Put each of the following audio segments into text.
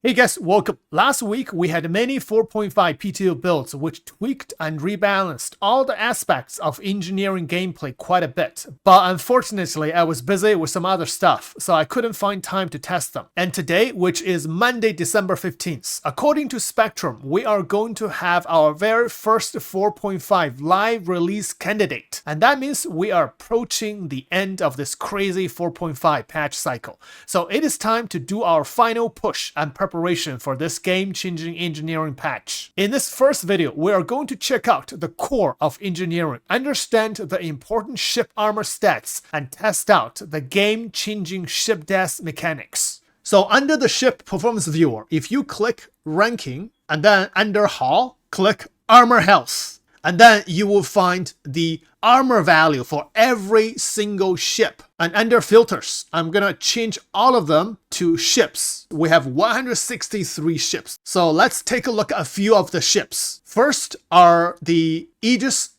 Hey guys, welcome. Last week we had many 4.5 Pt.2 builds which tweaked and rebalanced all the aspects of engineering gameplay quite a bit. But unfortunately I was busy with some other stuff, so I couldn't find time to test them. And today, which is Monday, December 15th, according to Spectrum, we are going to have our very first 4.5 live release candidate. And that means we are approaching the end of this crazy 4.5 patch cycle. So it is time to do our final push and preparation for this game-changing engineering patch. In this first video, we are going to check out the core of engineering, understand the important ship armor stats, and test out the game-changing ship death mechanics. So under the ship performance viewer, if you click ranking and then under hull, click armor health, and then you will find the armor value for every single ship. And under filters, I'm gonna change all of them to ships. We have 163 ships. So let's take a look at a few of the ships. First are the Aegis.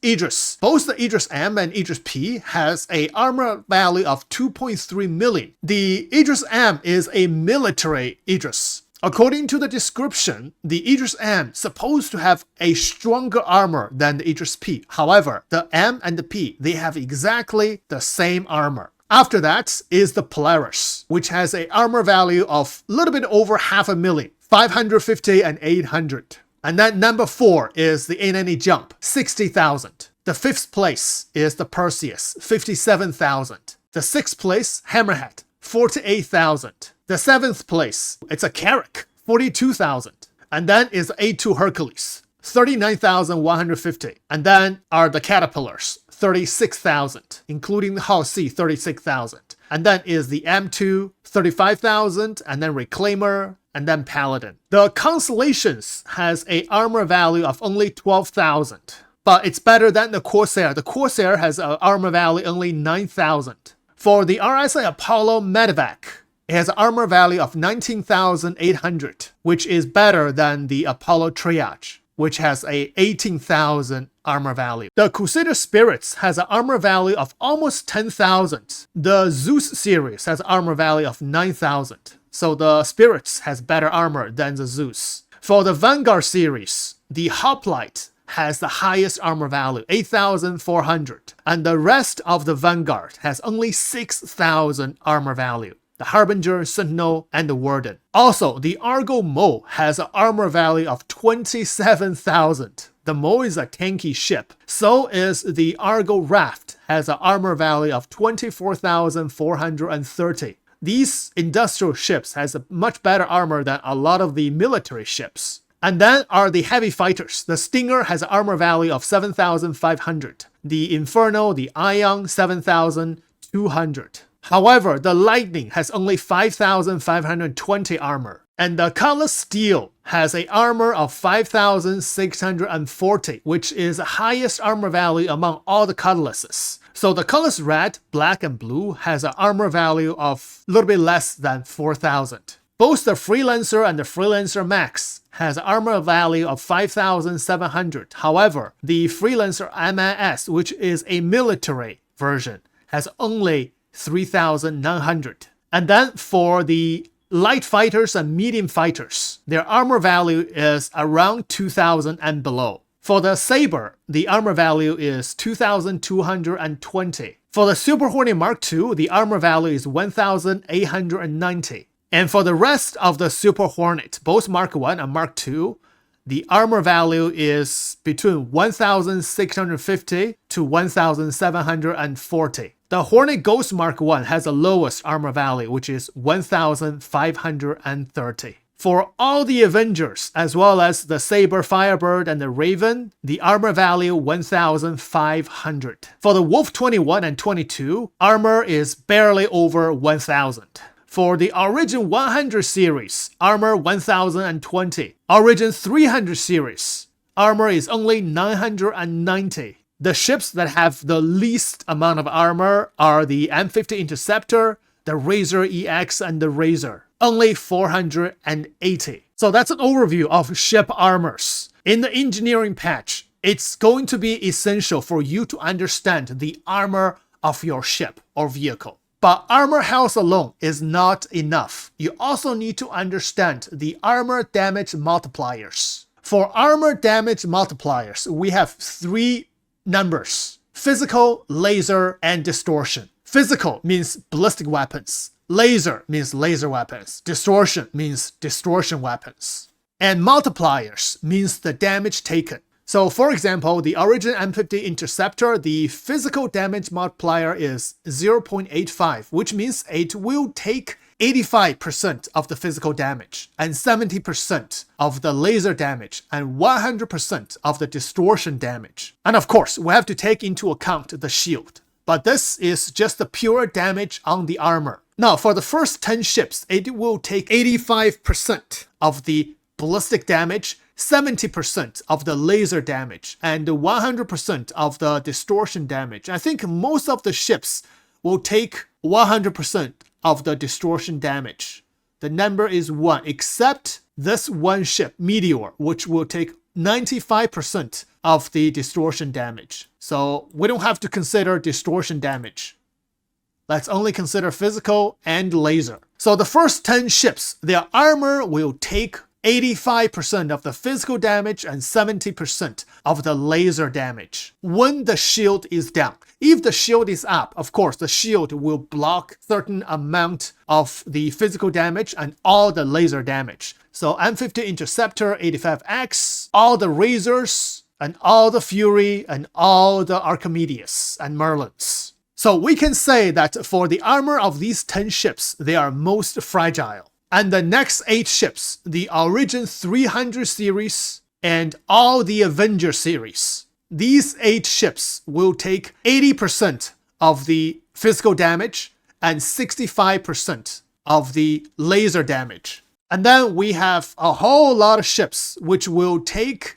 Both the Aegis M and Aegis P has a armor value of 2.3 million. The Aegis M is a military Aegis. According to the description, the Aegis M is supposed to have a stronger armor than the Aegis P. However, the M and the P, they have exactly the same armor. After that is the Polaris, which has an armor value of a little bit over 500,000, 550 and 800. And then number 4 is the A90 Jump, 60,000. The 5th place is the Perseus, 57,000. The 6th place, Hammerhead, 48,000. The 7th place, it's a Carrack, 42,000. And then is A2 Hercules, 39,150. And then are the Caterpillars, 36,000, including the Hull C, 36,000. And then is the M2, 35,000, and then Reclaimer, and then Paladin. The Constellations has a armor value of only 12,000. But it's better than the Corsair. The Corsair has an armor value only 9,000. For the RSI Apollo Medevac, it has an armor value of 19,800, which is better than the Apollo Triage, which has a 18,000 armor value. The Crusader Spirits has an armor value of almost 10,000. The Zeus series has an armor value of 9,000. So the Spirits has better armor than the Zeus. For the Vanguard series, the Hoplite has the highest armor value, 8,400. And the rest of the Vanguard has only 6,000 armor value. The Harbinger, Sentinel, and the Warden. Also, the Argo Mo has an armor value of 27,000. The Mo is a tanky ship. So is the Argo Raft, has an armor value of 24,430. These industrial ships has a much better armor than a lot of the military ships. And then are the heavy fighters. The Stinger has an armor value of 7,500. The Inferno, the Ion, 7,200. However, the Lightning has only 5,520 armor. And the Cutlass Steel has an armor of 5,640, which is the highest armor value among all the Cutlasses. So the Cutlass Red, Black, and Blue has an armor value of a little bit less than 4,000. Both the Freelancer and the Freelancer Max has an armor value of 5,700. However, the Freelancer MIS, which is a military version, has only 3,900. And then for the light fighters and medium fighters, their armor value is around 2,000 and below. For the Saber, the armor value is 2,220. For the Super Hornet Mark II, the armor value is 1,890. And for the rest of the Super Hornet, both Mark I and Mark II, the armor value is between 1,650 to 1,740. The Hornet Ghost Mark I has the lowest armor value, which is 1,530. For all the Avengers, as well as the Saber, Firebird, and the Raven, the armor value 1,500. For the Wolf 21 and 22, armor is barely over 1,000. For the Origin 100 series, armor 1,020. Origin 300 series, armor is only 990. The ships that have the least amount of armor are the M50 Interceptor, the Razor EX, and the Razor. Only 480. So that's an overview of ship armors. In the engineering patch, it's going to be essential for you to understand the armor of your ship or vehicle. But armor health alone is not enough. You also need to understand the armor damage multipliers. For armor damage multipliers, we have three numbers: physical, laser, and distortion. Physical means ballistic weapons. Laser means laser weapons. Distortion means distortion weapons. And multipliers means the damage taken. So for example, the Origin M50 Interceptor, the physical damage multiplier is 0.85, which means it will take 85% of the physical damage, and 70% of the laser damage, and 100% of the distortion damage. And of course, we have to take into account the shield. But this is just the pure damage on the armor. Now, for the first 10 ships, it will take 85% of the ballistic damage, 70% of the laser damage, and 100% of the distortion damage. I think most of the ships will take 100% of the distortion damage. The number is 1, except this one ship, Meteor, which will take 95% of the distortion damage. So we don't have to consider distortion damage. Let's only consider physical and laser. So the first 10 ships, their armor will take 85% of the physical damage and 70% of the laser damage when the shield is down. If the shield is up, of course, the shield will block certain amount of the physical damage and all the laser damage. So M50 Interceptor 85X, all the Razors, and all the Fury, and all the Archimedes and Merlins. So we can say that for the armor of these 10 ships, they are most fragile. And the next 8 ships, the Origin 300 series and all the Avenger series, these 8 ships will take 80% of the physical damage and 65% of the laser damage. And then we have a whole lot of ships which will take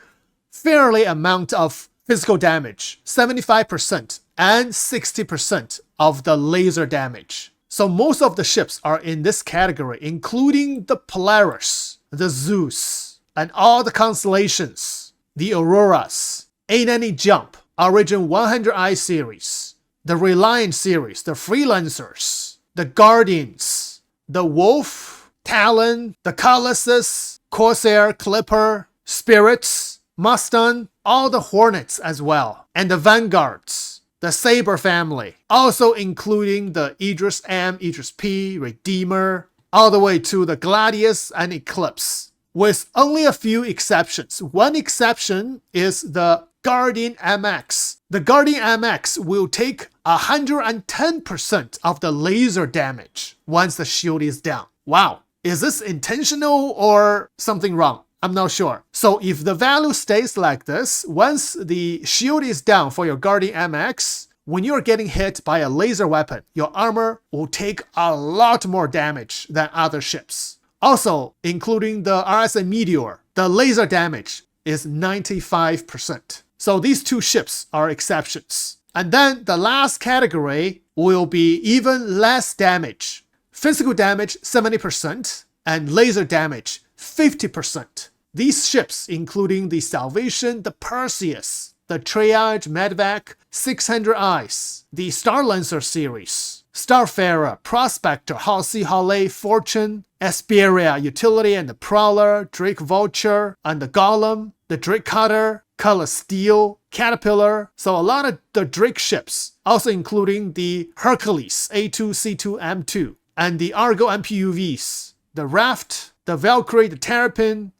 fairly amount of physical damage, 75% and 60% of the laser damage. So most of the ships are in this category, including the Polaris, the Zeus, and all the constellations, the Auroras, A90 Jump, Origin 100i series, the Reliant series, the Freelancers, the Guardians, the Wolf, Talon, the Colossus, Corsair, Clipper, Spirits, Mustang, all the Hornets as well, and the Vanguards, the Saber family, also including the Idris M, Idris P, Redeemer, all the way to the Gladius and Eclipse, with only a few exceptions. One exception is the Guardian MX. The Guardian MX will take 110% of the laser damage once the shield is down. Wow, is this intentional or something wrong? I'm not sure. So if the value stays like this, once the shield is down for your Guardian MX, when you're getting hit by a laser weapon, your armor will take a lot more damage than other ships. Also, including the RSA Meteor, the laser damage is 95%. So these 2 ships are exceptions. And then the last category will be even less damage. Physical damage 70% and laser damage 50%. These ships, including the Salvation, the Perseus, the Triage, Medvac, 600 Eyes, the Starlancer series, Starfarer, Prospector, Halsey, Halley, Fortune, Esperia, Utility, and the Prowler, Drake Vulture, and the Golem, the Drake Cutter, Color Steel, Caterpillar. So a lot of the Drake ships, also including the Hercules, A2, C2, M2, and the Argo MPUVs, the Raft, the Valkyrie, the Terrapin,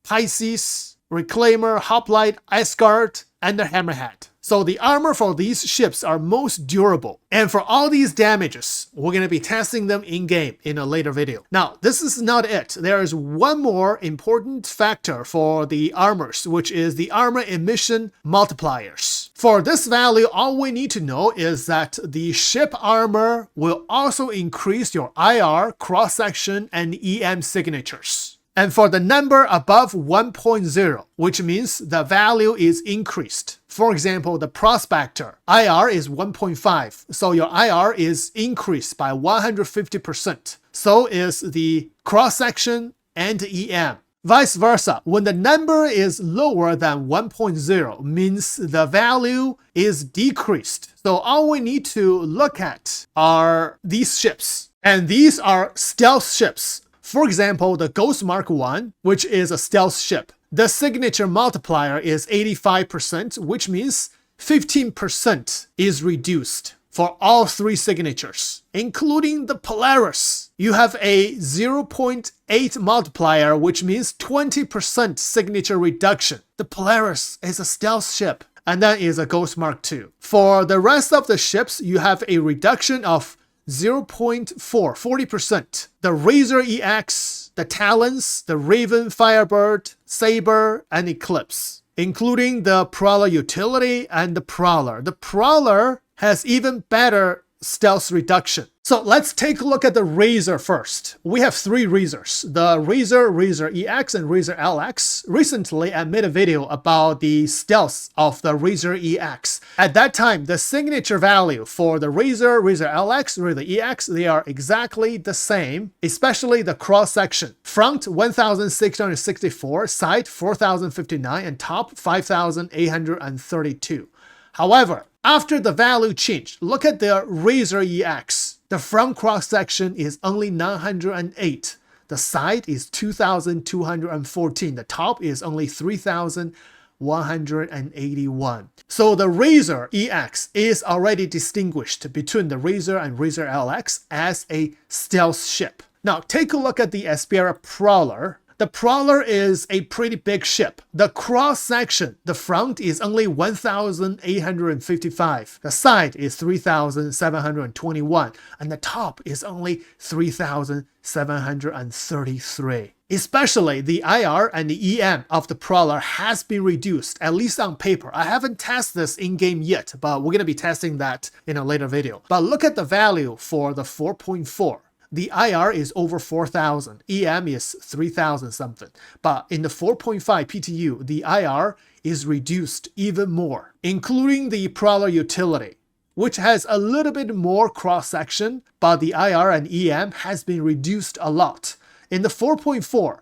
Pisces, Reclaimer, Hoplite, Asgard, and the Hammerhead. So the armor for these ships are most durable. And for all these damages, we're going to be testing them in-game in a later video. Now, this is not it. There is one more important factor for the armors, which is the armor emission multipliers. For this value, all we need to know is that the ship armor will also increase your IR, cross-section, and EM signatures. And for the number above 1.0, which means the value is increased. For example, the Prospector, IR is 1.5, so your IR is increased by 150%. So is the cross-section and EM. Vice versa, when the number is lower than 1.0 means the value is decreased. So all we need to look at are these ships. And these are stealth ships. For example, the Ghost Mark 1, which is a stealth ship. The signature multiplier is 85%, which means 15% is reduced for all three signatures, including the Polaris. You have a 0.8 multiplier, which means 20% signature reduction. The Polaris is a stealth ship, and that is a Ghost Mark 2. For the rest of the ships, you have a reduction of 0.4, 40%. The Razor EX, the Talons, the Raven, Firebird, Saber, and Eclipse, including the Prowler utility and the Prowler. The Prowler has even better stealth reduction. So let's take a look at the Razor first. We have three Razors, the Razor, Razor EX, and Razor LX. Recently, I made a video about the stealth of the Razor EX. At that time, the signature value for the Razor, Razor LX, Razor EX, they are exactly the same, especially the cross-section. Front 1,664, side 4,059, and top 5,832. However, after the value changed, look at the Razor EX. The front cross-section is only 908. The side is 2,214. The top is only 3,181. So the Razor EX is already distinguished between the Razor and Razor LX as a stealth ship. Now take a look at the Aspera Prowler. The Prowler is a pretty big ship. The cross-section, the front is only 1,855. The side is 3,721. And the top is only 3,733. Especially the IR and the EM of the Prowler has been reduced, at least on paper. I haven't tested this in-game yet, but we're going to be testing that in a later video. But look at the value for the 4.4. The IR is over 4,000, EM is 3,000 something. But in the 4.5 PTU, the IR is reduced even more, including the Prowler utility, which has a little bit more cross-section, but the IR and EM has been reduced a lot. In the 4.4,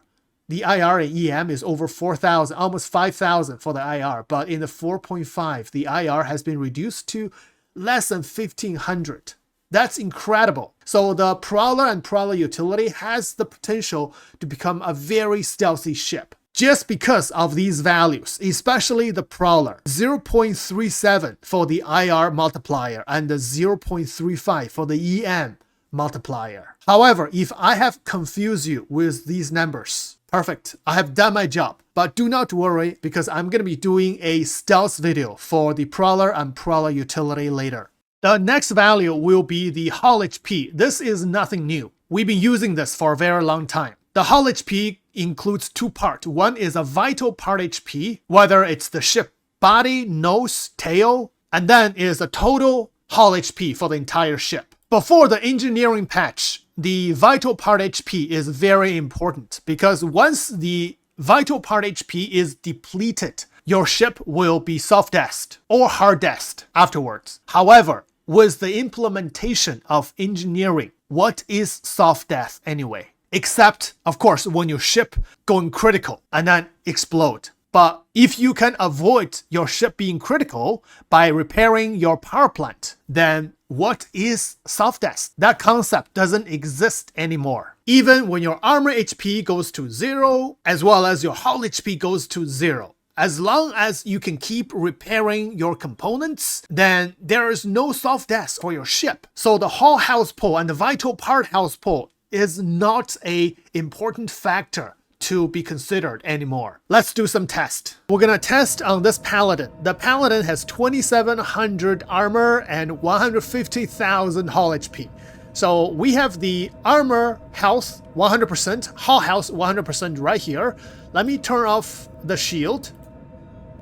the IR and EM is over 4,000, almost 5,000 for the IR, but in the 4.5, the IR has been reduced to less than 1,500. That's incredible. So the Prowler and Prowler utility has the potential to become a very stealthy ship just because of these values, especially the Prowler. 0.37 for the IR multiplier and the 0.35 for the EM multiplier. However, if I have confused you with these numbers, perfect, I have done my job. But do not worry, because I'm going to be doing a stealth video for the Prowler and Prowler utility later. The next value will be the hull HP. This is nothing new. We've been using this for a very long time. The hull HP includes two parts. One is a vital part HP, whether it's the ship body, nose, tail, and then is a total hull HP for the entire ship. Before the engineering patch, the vital part HP is very important because once the vital part HP is depleted, your ship will be soft-death or hard-death afterwards. However, with the implementation of engineering, what is soft death anyway? Except, of course, when your ship going critical and then explode. But if you can avoid your ship being critical by repairing your power plant, then what is soft death? That concept doesn't exist anymore. Even when your armor HP goes to 0, as well as your hull HP goes to 0. As long as you can keep repairing your components, then there is no soft death for your ship. So the hull health pool and the vital part health pool is not an important factor to be considered anymore. Let's do some tests. We're gonna test on this Paladin. The Paladin has 2,700 armor and 150,000 hull HP. So we have the armor health 100%, hull health 100% right here. Let me turn off the shield.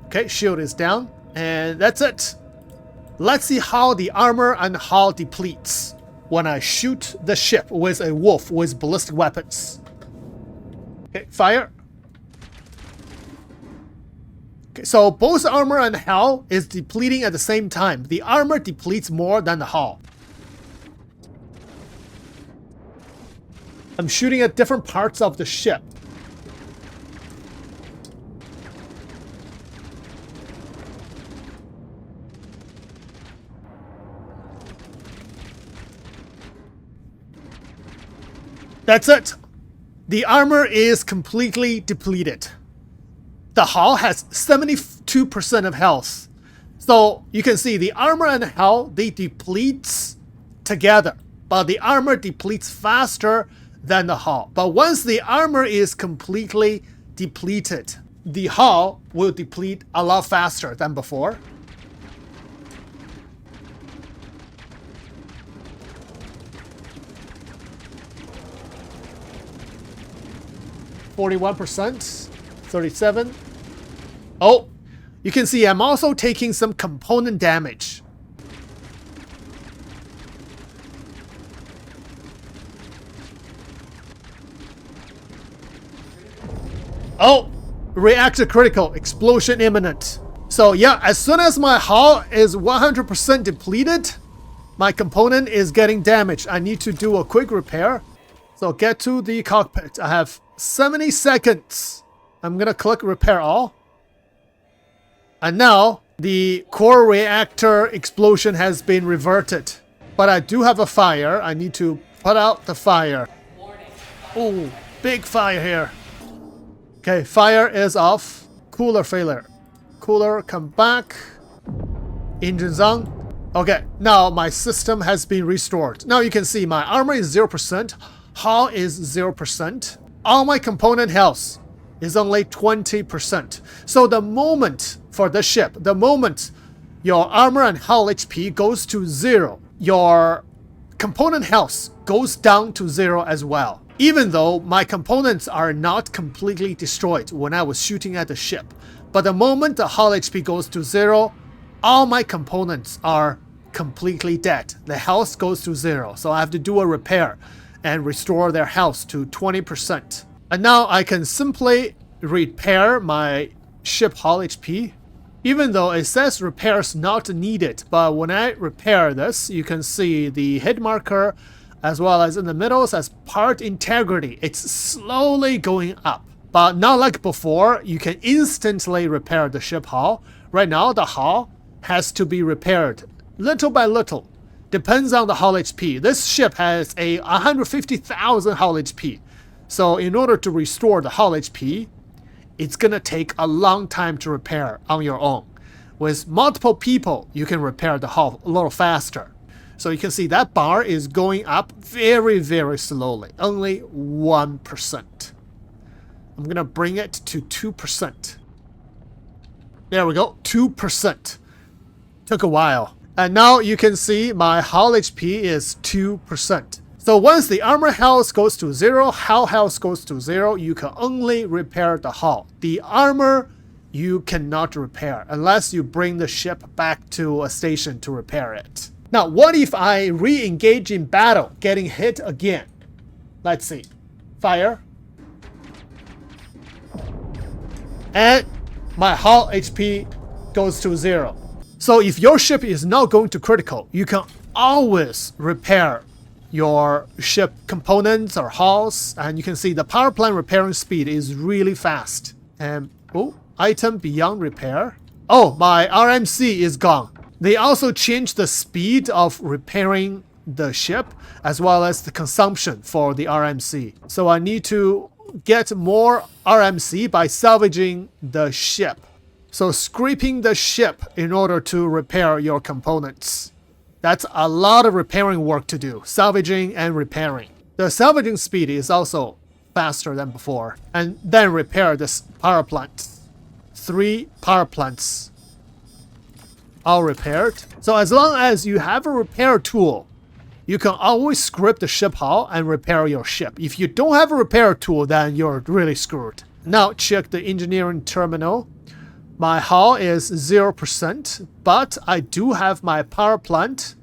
Okay, shield is down, and that's it. Let's see how the armor and hull depletes when I shoot the ship with a wolf with ballistic weapons. Okay, fire. Okay, so both armor and hull is depleting at the same time. The armor depletes more than the hull. I'm shooting at different parts of the ship. That's it. The armor is completely depleted. The hull has 72% of health. So you can see the armor and the hull, they deplete together. But the armor depletes faster than the hull. But once the armor is completely depleted, the hull will deplete a lot faster than before. %, 37. Oh, you can see I'm also taking some component damage. Oh, reactor critical, explosion imminent. So yeah, as soon as my hull is 100% depleted, my component is getting damaged. I need to do a quick repair. So get to the cockpit. I have 70 seconds. I'm gonna click repair all. And now the core reactor explosion has been reverted. But I do have a fire. I need to put out the fire. Oh, big fire here. Okay, fire is off. Cooler failure. Cooler, come back. Engines on. Okay, now my system has been restored. Now you can see my armor is 0%. Hull is 0%. All my component health is only 20%. So the moment for the ship, the moment your armor and hull HP goes to 0, your component health goes down to 0 as well. Even though my components are not completely destroyed when I was shooting at the ship. But the moment the hull HP goes to 0, all my components are completely dead. The health goes to 0. So I have to do a repair and restore their health to 20%. And now I can simply repair my ship hull HP. Even though it says repairs not needed. But when I repair this, you can see the hit marker as well as in the middle says part integrity. It's slowly going up. But not like before, you can instantly repair the ship hull. Right now, the hull has to be repaired little by little. Depends on the hull HP. This ship has a 150,000 hull HP. So in order to restore the hull HP, it's gonna take a long time to repair on your own. With multiple people, you can repair the hull a little faster. So you can see that bar is going up very, very slowly. Only 1%. I'm gonna bring it to 2%. There we go, 2%. Took a while. And now you can see my hull HP is 2%. So once the armor health goes to 0, hull health goes to 0, you can only repair the hull. The armor you cannot repair unless you bring the ship back to a station to repair it. Now, what if I re-engage in battle, getting hit again? Let's see. Fire. And my hull HP goes to 0. So if your ship is not going to critical, you can always repair your ship components or hulls. And you can see the power plant repairing speed is really fast. And, oh, item beyond repair. Oh, my RMC is gone. They also changed the speed of repairing the ship as well as the consumption for the RMC. So I need to get more RMC by salvaging the ship. So scraping the ship in order to repair your components. That's a lot of repairing work to do, salvaging and repairing. The salvaging speed is also faster than before. And then repair this power plant. 3 power plants all repaired. So as long as you have a repair tool, you can always scrape the ship hull and repair your ship. If you don't have a repair tool, then you're really screwed. Now check the engineering terminal. My hull is 0%, but I do have my power plant.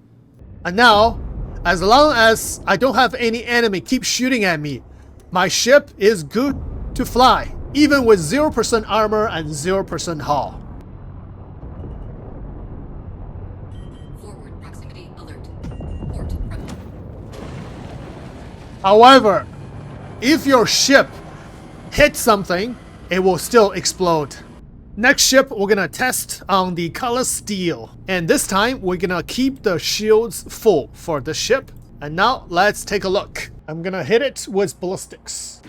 And now, as long as I don't have any enemy keep shooting at me, my ship is good to fly, even with 0% armor and 0% hull. Forward proximity alert. Port present. However, if your ship hits something, it will still explode. Next ship, we're gonna test on the color steel. And this time, we're gonna keep the shields full for the ship. And now, let's take a look. I'm gonna hit it with ballistics.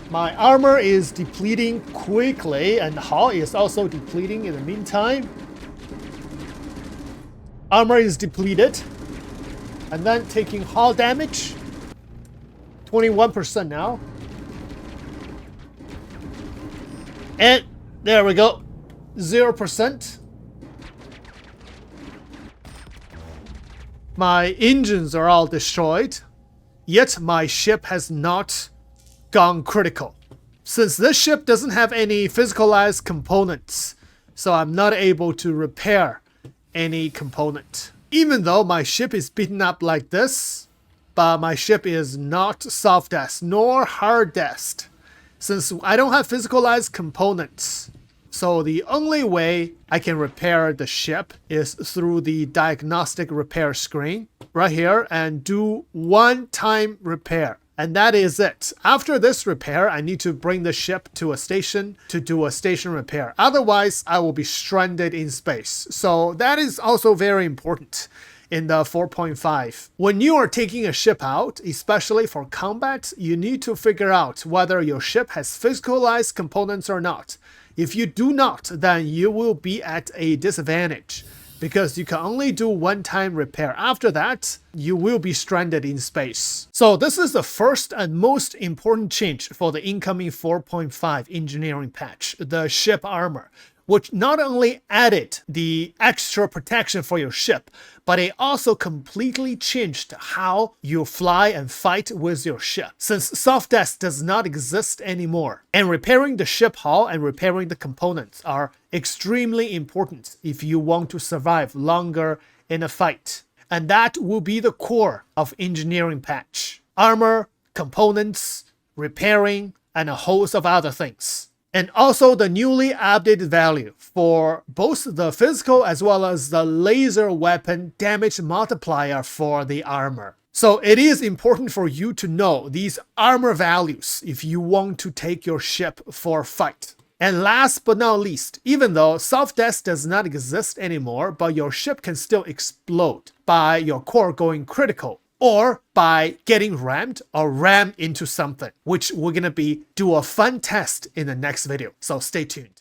My armor is depleting quickly, and hull is also depleting in the meantime. Armor is depleted. And then taking hull damage. 21% now. And there we go. 0%. My engines are all destroyed. Yet my ship has not gone critical. Since this ship doesn't have any physicalized components, so I'm not able to repair any component. Even though my ship is beaten up like this, but my ship is not soft-desked nor hard-desked, since I don't have physicalized components. So the only way I can repair the ship is through the diagnostic repair screen right here and do one-time repair. And that is it. After this repair, I need to bring the ship to a station to do a station repair. Otherwise, I will be stranded in space. So that is also very important in the 4.5. When you are taking a ship out, especially for combat, you need to figure out whether your ship has physicalized components or not. If you do not, then you will be at a disadvantage, because you can only do one-time repair. After that, you will be stranded in space. So this is the first and most important change for the incoming 4.5 engineering patch, the ship armor, which not only added the extra protection for your ship, but it also completely changed how you fly and fight with your ship, since soft desk does not exist anymore. And repairing the ship hull and repairing the components are extremely important if you want to survive longer in a fight. And that will be the core of engineering patch. Armor, components, repairing, and a host of other things. And also the newly updated value for both the physical as well as the laser weapon damage multiplier for the armor. So it is important for you to know these armor values if you want to take your ship for a fight. And last but not least, even though soft desk does not exist anymore, but your ship can still explode by your core going critical, or by getting rammed or rammed into something, which we're gonna do a fun test in the next video. So stay tuned.